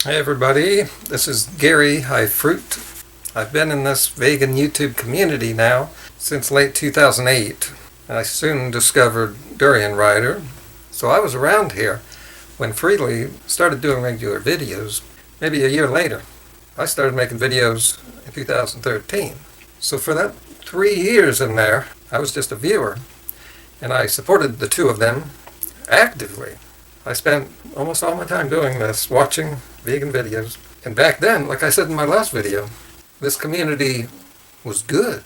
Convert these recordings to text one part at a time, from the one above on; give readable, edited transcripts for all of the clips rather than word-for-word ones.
Hey everybody, this is Gary High Fruit. I've been in this vegan YouTube community now since late 2008. I soon discovered Durian Rider, so I was around here when Freelee started doing regular videos. Maybe a year later, I started making videos in 2013. So for that 3 years in there, I was just a viewer, and I supported the two of them actively. I spent almost all my time doing this, watching vegan videos. And back then, like I said in my last video, this community was good.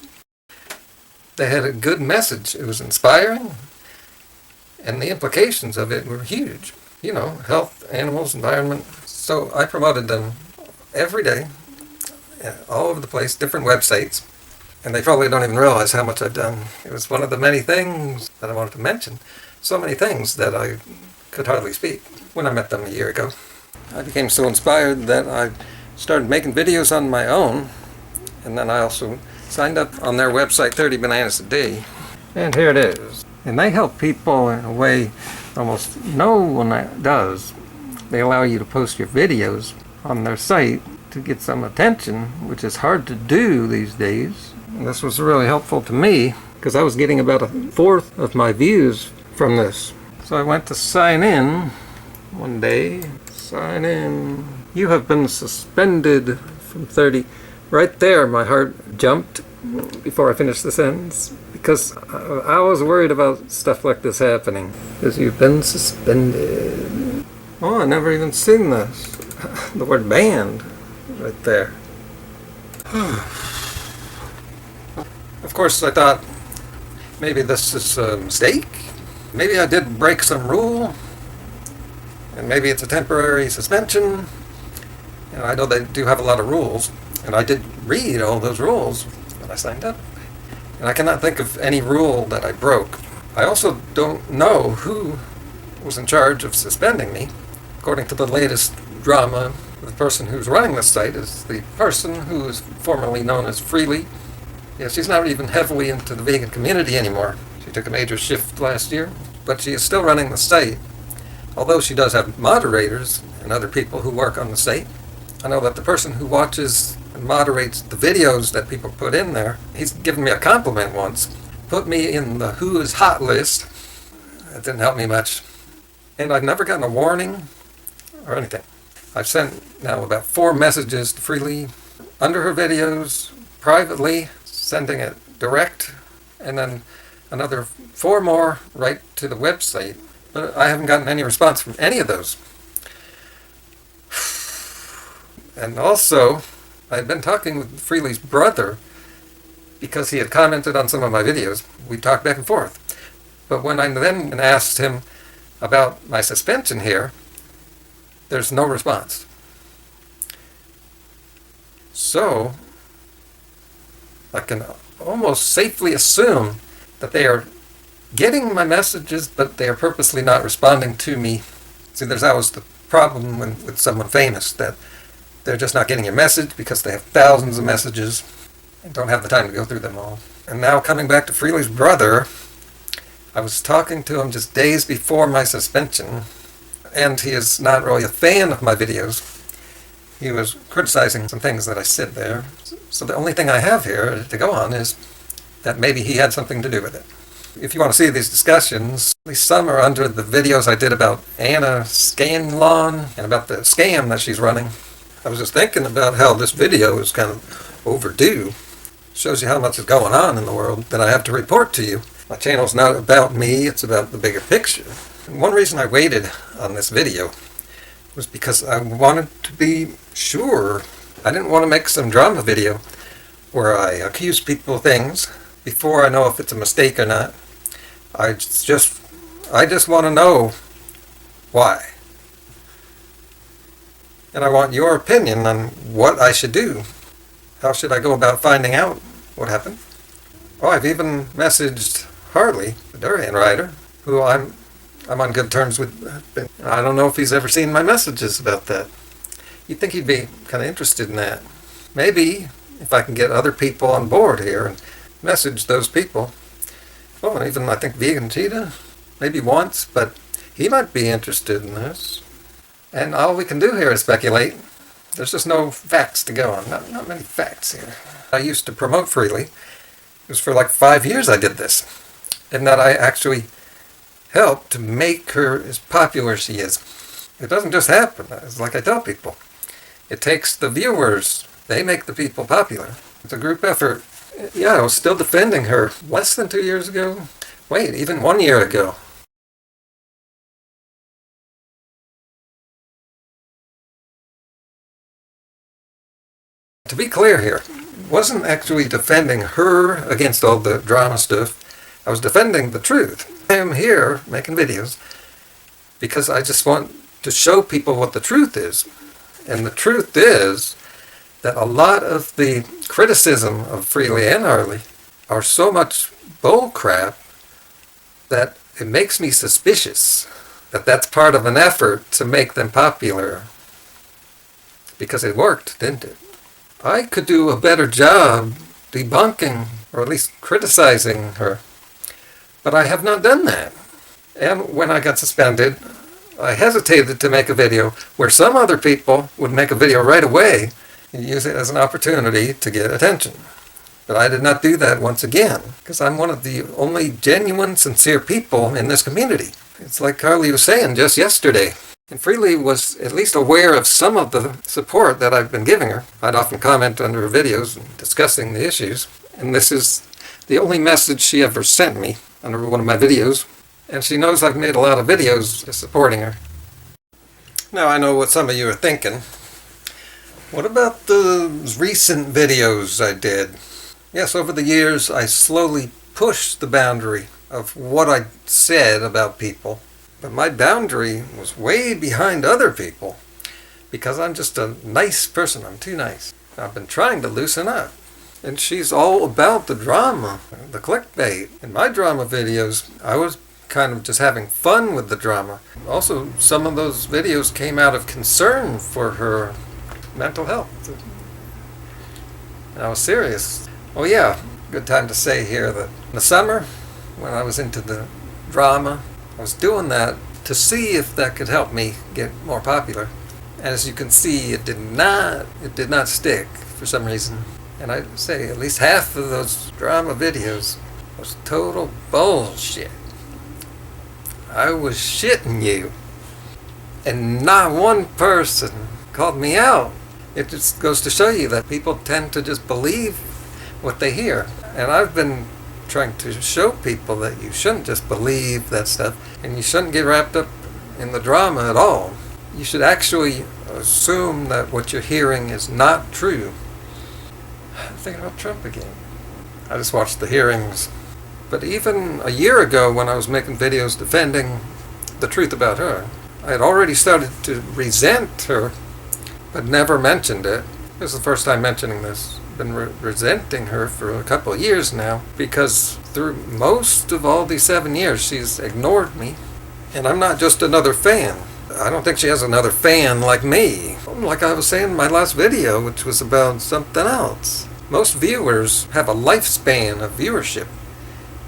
They had a good message. It was inspiring, and the implications of it were huge. You know, health, animals, environment. So I promoted them every day, all over the place, different websites. And they probably don't even realize how much I've done. It was one of the many things that I wanted to mention. So many things that I could hardly speak when I met them a year ago. I became so inspired that I started making videos on my own, and then I also signed up on their website, 30 Bananas a Day. And here it is. And they help people in a way almost no one does. They allow you to post your videos on their site to get some attention, which is hard to do these days. And this was really helpful to me because I was getting about 1/4 of my views from this. So I went to sign in one day. Sign in. You have been suspended from 30. Right there, my heart jumped before I finished the sentence because I was worried about stuff like this happening. Because you've been suspended. Oh, I never even seen this. The word banned right there. Of course, I thought maybe this is a mistake. Maybe I did break some rule, and maybe it's a temporary suspension. You know, I know they do have a lot of rules, and I did read all those rules when I signed up. And I cannot think of any rule that I broke. I also don't know who was in charge of suspending me. According to the latest drama, the person who's running this site is the person who is formerly known as Freelee. Yeah, she's not even heavily into the vegan community anymore. She took a major shift last year, but she is still running the site. Although she does have moderators and other people who work on the site. I know that the person who watches and moderates the videos that people put in there, he's given me a compliment once. Put me in the Who is Hot list. That didn't help me much. And I've never gotten a warning or anything. I've sent now about 4 messages to Freelee under her videos, privately, sending it direct, and then another 4 more right to the website. But I haven't gotten any response from any of those. And also, I had been talking with Freelee's brother because he had commented on some of my videos. We talked back and forth. But when I then asked him about my suspension here, there's no response. So, I can almost safely assume that they are getting my messages, but they are purposely not responding to me. See, there's always the problem with someone famous, that they're just not getting your message because they have thousands of messages and don't have the time to go through them all. And now coming back to Freelee's brother, I was talking to him just days before my suspension, and he is not really a fan of my videos. He was criticizing some things that I said there. So the only thing I have here to go on is that maybe he had something to do with it. If you want to see these discussions, at least some are under the videos I did about Anna Scanlon and about the scam that she's running. I was just thinking about how this video is kind of overdue. Shows you how much is going on in the world that I have to report to you. My channel's not about me, it's about the bigger picture. And one reason I waited on this video was because I wanted to be sure. I didn't want to make some drama video where I accuse people of things before I know if it's a mistake or not. I just want to know why. And I want your opinion on what I should do. How should I go about finding out what happened? Oh, I've even messaged Harley, the Durian Rider, who I'm on good terms with. I don't know if he's ever seen my messages about that. You'd think he'd be kind of interested in that. Maybe if I can get other people on board here and message those people. Oh, and even I think Vegan Cheetah, maybe once, but he might be interested in this. And all we can do here is speculate. There's just no facts to go on. Not many facts here. I used to promote Freelee. It was for like 5 years I did this. And that I actually helped to make her as popular as she is. It doesn't just happen. It's like I tell people. It takes the viewers. They make the people popular. It's a group effort. Yeah, I was still defending her less than 2 years ago. Wait, even 1 year ago. To be clear here, I wasn't actually defending her against all the drama stuff. I was defending the truth. I am here making videos because I just want to show people what the truth is. And the truth is that a lot of the criticism of Freelee and Harley are so much bull crap that it makes me suspicious that that's part of an effort to make them popular. Because it worked, didn't it? I could do a better job debunking, or at least criticizing her, but I have not done that. And when I got suspended, I hesitated to make a video where some other people would make a video right away and use it as an opportunity to get attention. But I did not do that once again, because I'm one of the only genuine, sincere people in this community. It's like Carly was saying just yesterday. And Freelee was at least aware of some of the support that I've been giving her. I'd often comment under her videos discussing the issues. And this is the only message she ever sent me under one of my videos. And she knows I've made a lot of videos just supporting her. Now I know what some of you are thinking. What about the recent videos I did? Yes, over the years I slowly pushed the boundary of what I said about people. But my boundary was way behind other people because I'm just a nice person. I'm too nice. I've been trying to loosen up. And she's all about the drama, the clickbait. In my drama videos, I was kind of just having fun with the drama. Also, some of those videos came out of concern for her mental health. And I was serious. Oh yeah, good time to say here that in the summer, when I was into the drama, I was doing that to see if that could help me get more popular. And as you can see, it did not stick for some reason. And I'd say at least half of those drama videos was total bullshit. I was shitting you. And not one person called me out. It just goes to show you that people tend to just believe what they hear. And I've been trying to show people that you shouldn't just believe that stuff, and you shouldn't get wrapped up in the drama at all. You should actually assume that what you're hearing is not true. I'm thinking about Trump again. I just watched the hearings. But even a year ago, when I was making videos defending the truth about her, I had already started to resent her, but never mentioned it. This is the first time mentioning this. Been resenting her for a couple of years now, because through most of all these 7 years she's ignored me. And I'm not just another fan. I don't think she has another fan like me. Like I was saying in my last video, which was about something else. Most viewers have a lifespan of viewership.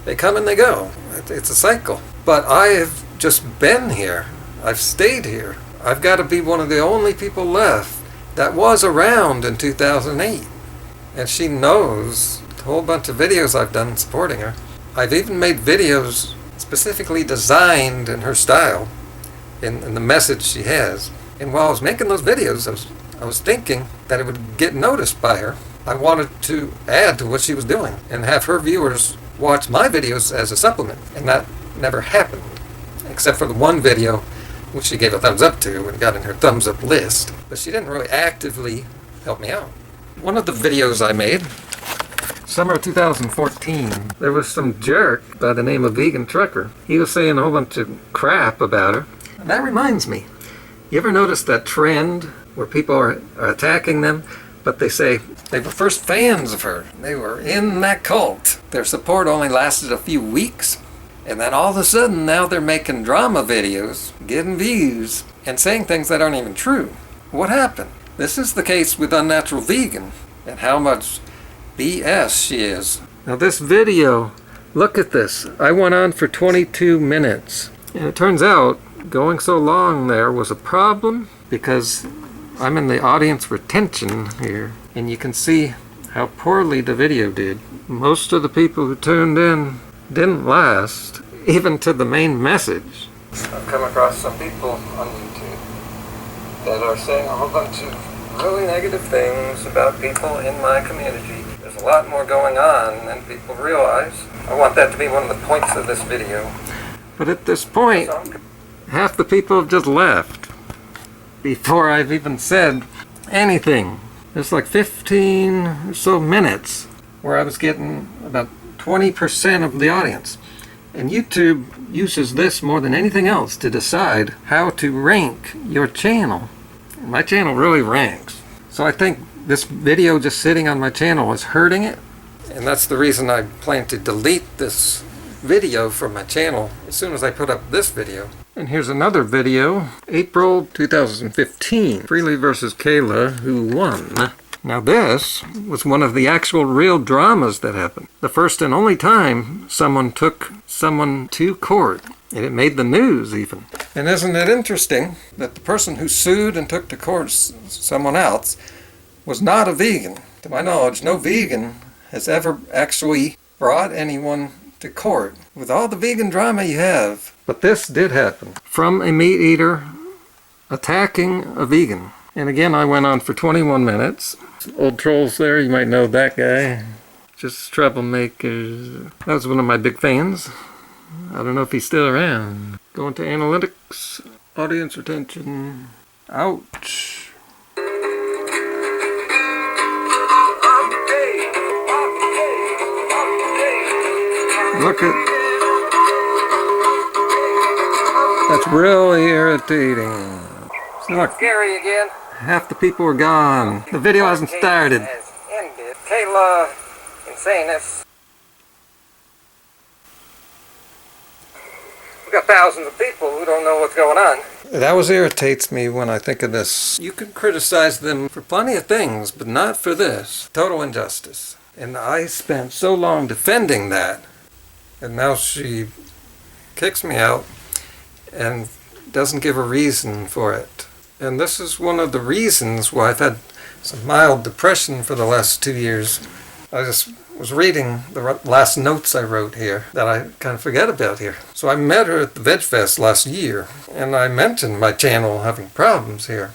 They come and they go. It's a cycle. But I have just been here. I've stayed here. I've got to be one of the only people left that was around in 2008. And she knows a whole bunch of videos I've done supporting her. I've even made videos specifically designed in her style, in the message she has. And while I was making those videos, I was thinking that it would get noticed by her. I wanted to add to what she was doing and have her viewers watch my videos as a supplement. And that never happened, except for the one video which she gave a thumbs up to and got in her thumbs up list. But she didn't really actively help me out. One of the videos I made, summer of 2014, there was some jerk by the name of Vegan Trucker. He was saying a whole bunch of crap about her. And that reminds me, you ever notice that trend where people are attacking them, but they say they were first fans of her. They were in that cult. Their support only lasted a few weeks, and then all of a sudden now they're making drama videos, getting views, and saying things that aren't even true. What happened? This is the case with Unnatural Vegan, and how much BS she is. Now this video, look at this. I went on for 22 minutes. And it turns out going so long there was a problem because I'm in the audience retention here, and you can see how poorly the video did. Most of the people who tuned in didn't last, even to the main message. I've come across some people on YouTube that are saying a whole bunch of really negative things about people in my community. There's a lot more going on than people realize. I want that to be one of the points of this video. But at this point, half the people have just left before I've even said anything. There's like 15 or so minutes where I was getting about 20% of the audience. And YouTube uses this more than anything else to decide how to rank your channel. My channel really ranks. So I think this video just sitting on my channel is hurting it. And that's the reason I plan to delete this video from my channel as soon as I put up this video. And here's another video, April 2015, Freelee versus Kayla, who won. Now this was one of the actual real dramas that happened. The first and only time someone took someone to court. And it made the news even. And isn't it interesting that the person who sued and took to court someone else was not a vegan? To my knowledge, no vegan has ever actually brought anyone to court with all the vegan drama you have. But this did happen. From a meat eater attacking a vegan. And again, I went on for 21 minutes. Old trolls there, you might know that guy. Just troublemakers. That was one of my big fans. I don't know if he's still around. Going to analytics, audience retention. Ouch. Look at... That's really irritating. Look, Gary again. Half the people are gone. The video hasn't started. Has ended. Kayla, insaneness. We've got thousands of people who don't know what's going on. It always irritates me when I think of this. You can criticize them for plenty of things, but not for this. Total injustice. And I spent so long defending that. And now she kicks me out and doesn't give a reason for it. And this is one of the reasons why I've had some mild depression for the last 2 years. I just was reading the last notes I wrote here that I kind of forget about here. So I met her at the Veg Fest last year, and I mentioned my channel having problems here.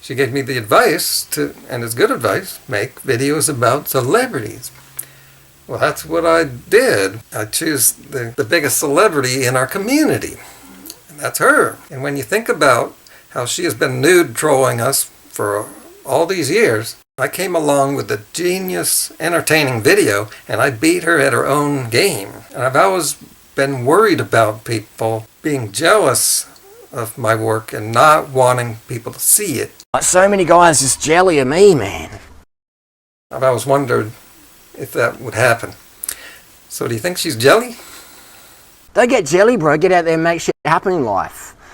She gave me the advice to, and it's good advice, make videos about celebrities. Well, that's what I did. I choose the biggest celebrity in our community, and that's her. And when you think about how she has been nude trolling us for all these years, I came along with a genius, entertaining video, and I beat her at her own game. And I've always been worried about people being jealous of my work and not wanting people to see it. Like so many guys just jelly of me, man. I've always wondered if that would happen. So do you think she's jelly? Don't get jelly, bro. Get out there and make shit happen in life.